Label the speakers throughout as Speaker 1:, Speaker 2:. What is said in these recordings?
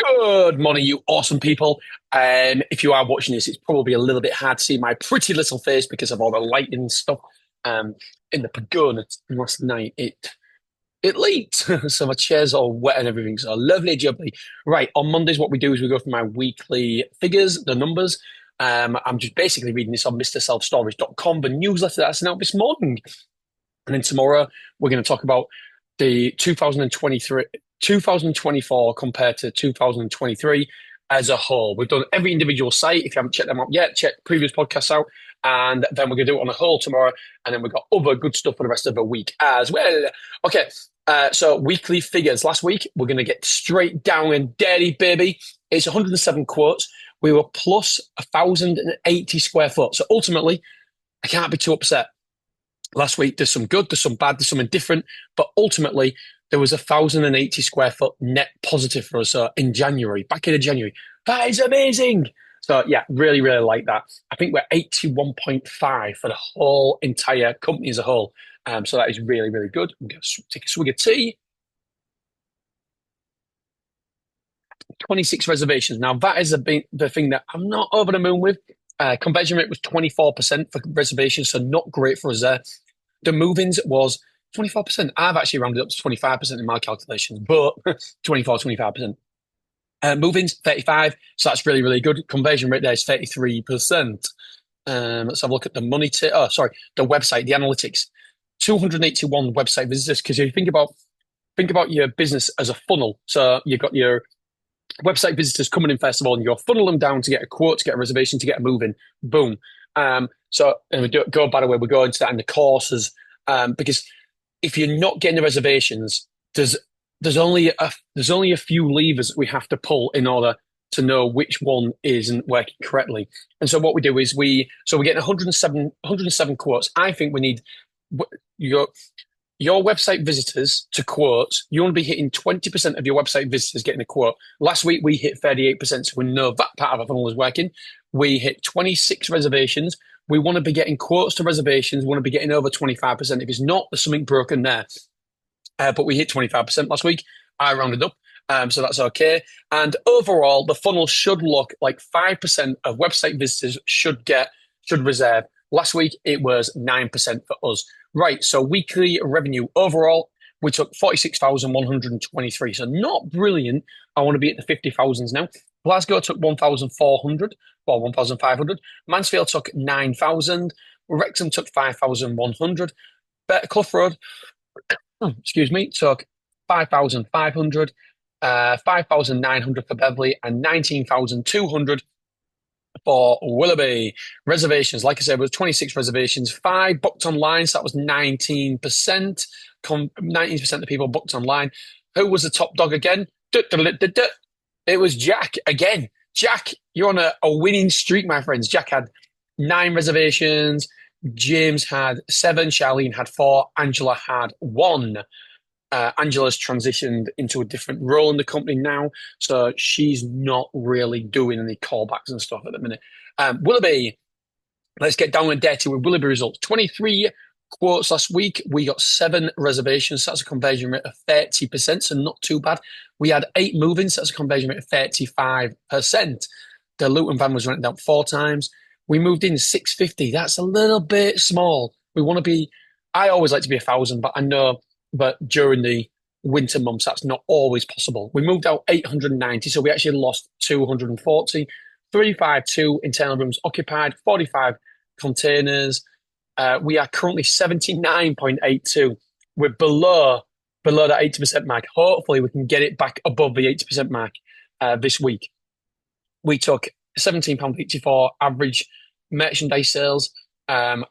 Speaker 1: Good morning, you awesome people. If you are watching this, it's probably a little bit hard to see my pretty little face because of all the lighting and stuff. Um, in the pagoon last night, it leaked, so my chair's all wet and everything. So lovely, jubbly. Right, on Mondays, what we do is we go through my weekly figures, the numbers. I'm just basically reading this on MrSelfStorage.com, the newsletter that's out this morning. And then tomorrow, we're going to talk about the 2024 compared to 2023 as a whole. We've done every individual site. If you haven't checked them out yet, check previous podcasts out. And then we're going to do it on a whole tomorrow. And then we've got other good stuff for the rest of the week as well. Okay, so weekly figures. Last week, we're going to get straight down and dirty, baby. It's 107 quotes. We were plus 1,080 square foot. So ultimately, I can't be too upset. Last week, there's some good, there's some bad, there's some indifferent, but ultimately, there was 1,080 square foot net positive for us in January, back in January. That is amazing. So, yeah, really, really like that. I think we're 81.5 for the whole entire company as a whole. So that is really, really good. I'm going to take a swig of tea. 26 reservations. Now, that is the thing that I'm not over the moon with. Conversion rate was 24% for reservations, so not great for us there. The move-ins was 24%. I've actually rounded up to 25% in my calculations, but 25%. Move-ins, 35, so that's really, really good. Conversion rate there is 33%. Let's have a look at the the website, the analytics. 281 website visitors, because if you think about your business as a funnel. So you've got your website visitors coming in first of all, and you'll funnel them down to get a quote, to get a reservation, to get a move-in. Boom. So and we go, by the way, we go into that in the courses, because if you're not getting the reservations, there's only a few levers that we have to pull in order to know which one isn't working correctly. And so what we do is we're getting 107 quotes. I think we need your website visitors to quotes. You want to be hitting 20% of your website visitors getting a quote. Last week we hit 38%, so we know that part of our funnel is working. We hit 26 reservations. We want to be getting quotes to reservations. We want to be getting over 25%. If it's not, there's something broken there. But we hit 25% last week. I rounded up, so that's okay. And overall, the funnel should look like 5% of website visitors should reserve. Last week, it was 9% for us. Right, so weekly revenue overall, we took 46,123. So not brilliant. I want to be at the 50,000s now. Glasgow took 1,400, well, 1,500. Mansfield took 9,000. Wrexham took 5,100. Clough Road, excuse me, took 5,500, 5,900 for Beverley, and 19,200 for Willoughby. Reservations, like I said, it was 26 reservations, 5 booked online, so that was 19%. 19% of people booked online. Who was the top dog again? It was Jack again. Jack, you're on a winning streak, my friends. Jack had 9 reservations. James had 7. Charlene had 4. Angela had 1. Angela's transitioned into a different role in the company now, so she's not really doing any callbacks and stuff at the minute. Willoughby, let's get down and dirty with Willoughby results. 23 quotes last week. We got 7 reservations. So that's a conversion rate of 30%, so not too bad. We had 8 move-ins. So that's a conversion rate of 35%. The Luton van was rented out 4 times. We moved in 650. That's a little bit small. We want to be, I always like to be 1,000, but I know, but during the winter months, that's not always possible. We moved out 890, so we actually lost 240. 352 internal rooms occupied, 45 containers. We are currently 79.82. We're below that 80% mark. Hopefully, we can get it back above the 80% mark this week. We took £17.84 average merchandise sales. I'm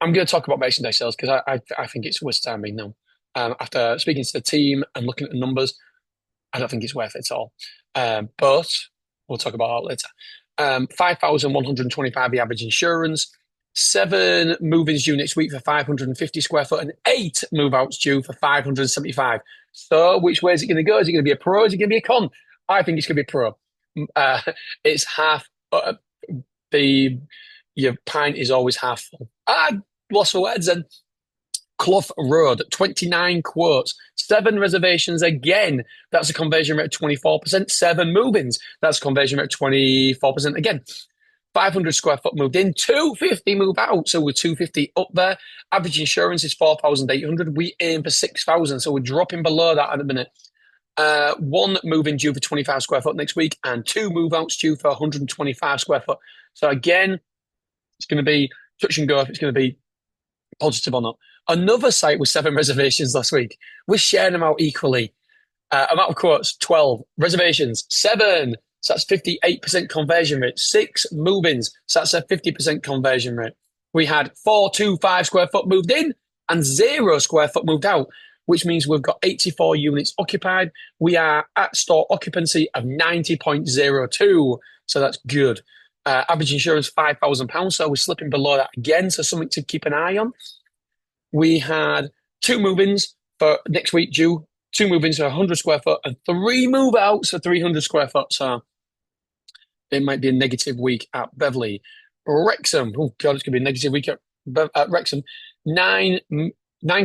Speaker 1: going to talk about merchandise sales because I think it's worth timing now. After speaking to the team and looking at the numbers, I don't think it's worth it at all. But we'll talk about that later. 5,125 the average insurance, 7 move-ins due next week for 550 square foot, and 8 move-outs due for 575. So which way is it going to go? Is it going to be a pro? Is it going to be a con? I think it's going to be a pro. It's half, your pint is always half full. I lost for words then. Clough Road, 29 quotes, 7 reservations again. That's a conversion rate of 24%. 7 move-ins. That's a conversion rate of 24% again. 500 square foot moved in, 250 move out. So we're 250 up there. Average insurance is 4,800. We aim for 6,000. So we're dropping below that at the minute. 1 move-in due for 25 square foot next week and 2 move-outs due for 125 square foot. So again, it's going to be touch and go if it's going to be positive or not. Another site with 7 reservations last week. We're sharing them out equally. Amount of quotes, 12. Reservations, 7. So that's 58% conversion rate. 6 move-ins. So that's a 50% conversion rate. We had 425 square foot moved in and 0 square foot moved out, which means we've got 84 units occupied. We are at store occupancy of 90.02. So that's good. Average insurance, £5,000. So we're slipping below that again. So something to keep an eye on. We had 2 move-ins for next week due. 2 move-ins for 100 square foot and 3 move-outs for 300 square foot. So it might be a negative week at Beverley. Wrexham. Oh, God, it's going to be a negative week at Wrexham. 9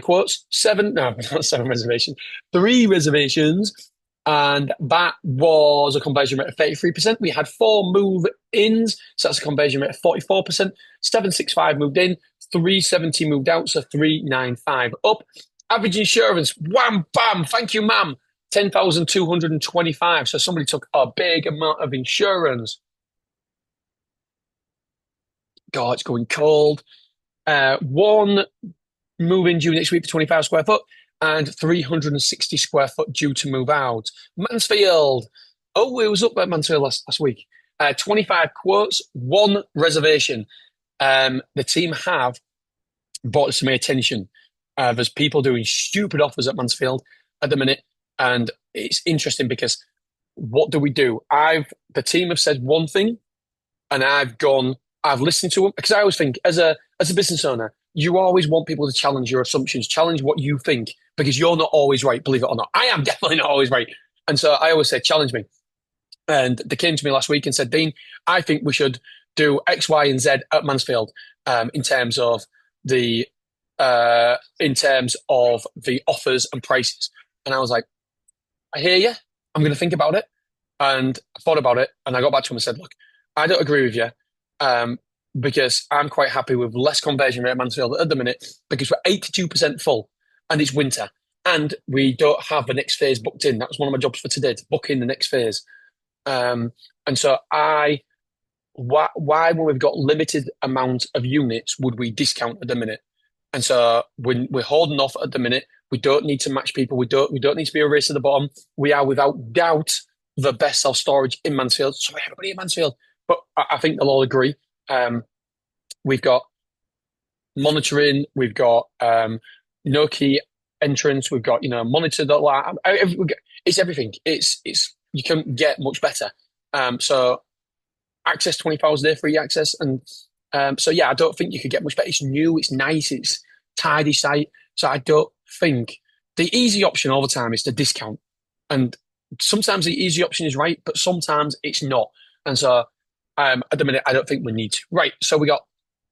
Speaker 1: quotes, 7, no, not 7 reservations, 3 reservations. And that was a conversion rate of 33%. We had 4 move-ins, so that's a conversion rate of 44%. 765 moved in, 370 moved out, so 395 up. Average insurance, wham, bam, thank you, ma'am, 10,225. So somebody took a big amount of insurance. God, it's going cold. 1 move-in due next week for 25 square foot and 360 square foot due to move out. Mansfield. Oh, it was up at Mansfield last week. 25 quotes, 1 reservation. The team have brought some attention. There's people doing stupid offers at Mansfield at the minute, and it's interesting because what do we do? The team have said one thing, and I've listened to them because I always think as a business owner, you always want people to challenge your assumptions, challenge what you think, because you're not always right, believe it or not. I am definitely not always right. And so I always say, challenge me. And they came to me last week and said, Dean, I think we should do X, Y, and Z at Mansfield in terms of the offers and prices. And I was like, I hear you. I'm going to think about it. And I thought about it, and I got back to him and said, look, I don't agree with you because I'm quite happy with less conversion rate at Mansfield at the minute because we're 82% full and it's winter and we don't have the next phase booked in. That was one of my jobs for today, to book in the next phase. And so why when we've got limited amount of units would we discount at the minute? And so when we're holding off at the minute, we don't need to match people. We don't need to be a race to the bottom. We are without doubt the best self-storage in Mansfield. So everybody in Mansfield. But I think they'll all agree. We've got monitoring. We've got no key entrance. We've got monitored alarm. It's everything. It's you can't get much better. So access 24 hours a day, free access, and so yeah, I don't think you could get much better. It's new. It's nice. It's tidy site. So I don't think the easy option all the time is to discount, and sometimes the easy option is right, but sometimes it's not. And so at the minute, I don't think we need to. Right. So we got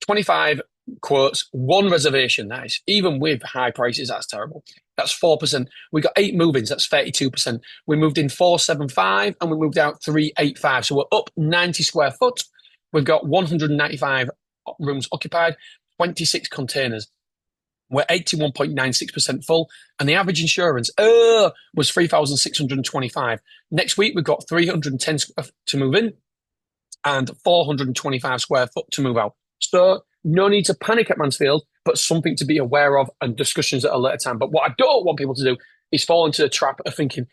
Speaker 1: 25 quotes, 1 reservation. Nice. Even with high prices, that's terrible. That's 4%. We got 8 move-ins. That's 32%. We moved in 475 and we moved out 385. So we're up 90 square foot. We've got 195 rooms occupied, 26 containers. We're 81.96% full, and the average insurance was 3,625. Next week, we've got 310 to move in and 425 square foot to move out. So no need to panic at Mansfield, but something to be aware of and discussions at a later time. But what I don't want people to do is fall into the trap of thinking,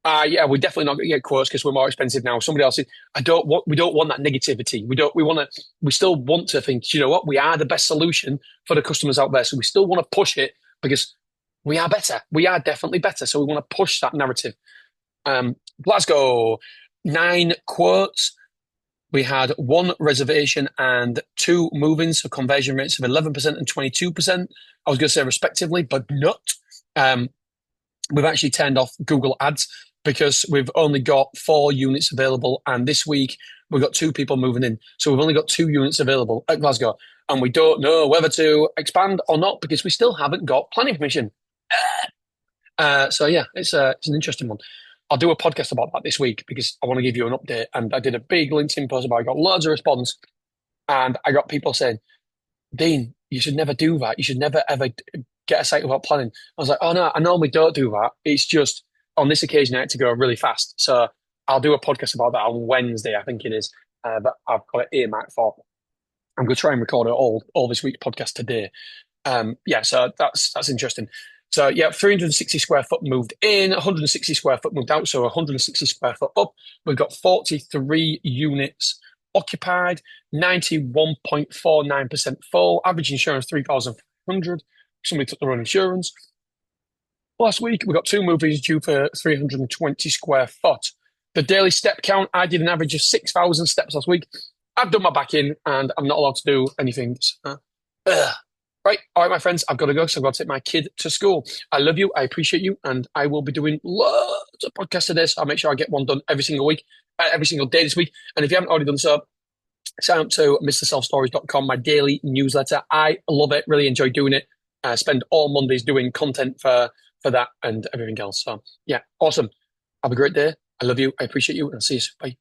Speaker 1: yeah, we're definitely not going to get quotes because we're more expensive now. Somebody else is. We don't want that negativity. We still want to think, you know what, we are the best solution for the customers out there. So we still want to push it because we are better. We are definitely better. So we want to push that narrative. Glasgow, 9 quotes. We had 1 reservation and 2 move-ins, so conversion rates of 11% and 22%. I was going to say respectively, but not. We've actually turned off Google Ads because we've only got 4 units available. And this week, we've got 2 people moving in. So we've only got 2 units available at Glasgow. and we don't know whether to expand or not because we still haven't got planning permission. So yeah, it's an interesting one. I'll do a podcast about that this week because I want to give you an update. And I did a big LinkedIn post about it. I got loads of response, and I got people saying, Dean, you should never do that. You should never ever get a site without planning. I was like, oh no, I normally don't do that. It's just on this occasion I had to go really fast. So I'll do a podcast about that on Wednesday, I think it is. That I've got it earmarked for. I'm going to try and record it all this week's podcast today. Yeah, so that's interesting. So yeah, 360 square foot moved in, 160 square foot moved out, so 160 square foot up. We've got 43 units occupied, 91.49% full, average insurance 3,500. Somebody took their own insurance. Last week, we got 2 movies due for 320 square foot. The daily step count, I did an average of 6,000 steps last week. I've done my back in and I'm not allowed to do anything. Right. All right, my friends, I've got to go because I've got to take my kid to school. I love you. I appreciate you. And I will be doing loads of podcasts today. So I'll make sure I get one done every single week, every single day this week. And if you haven't already done so, sign up to mrselfstorage.com, my daily newsletter. I love it. Really enjoy doing it. I spend all Mondays doing content for that and everything else. So yeah, awesome. Have a great day. I love you. I appreciate you. And I'll see you soon. Bye.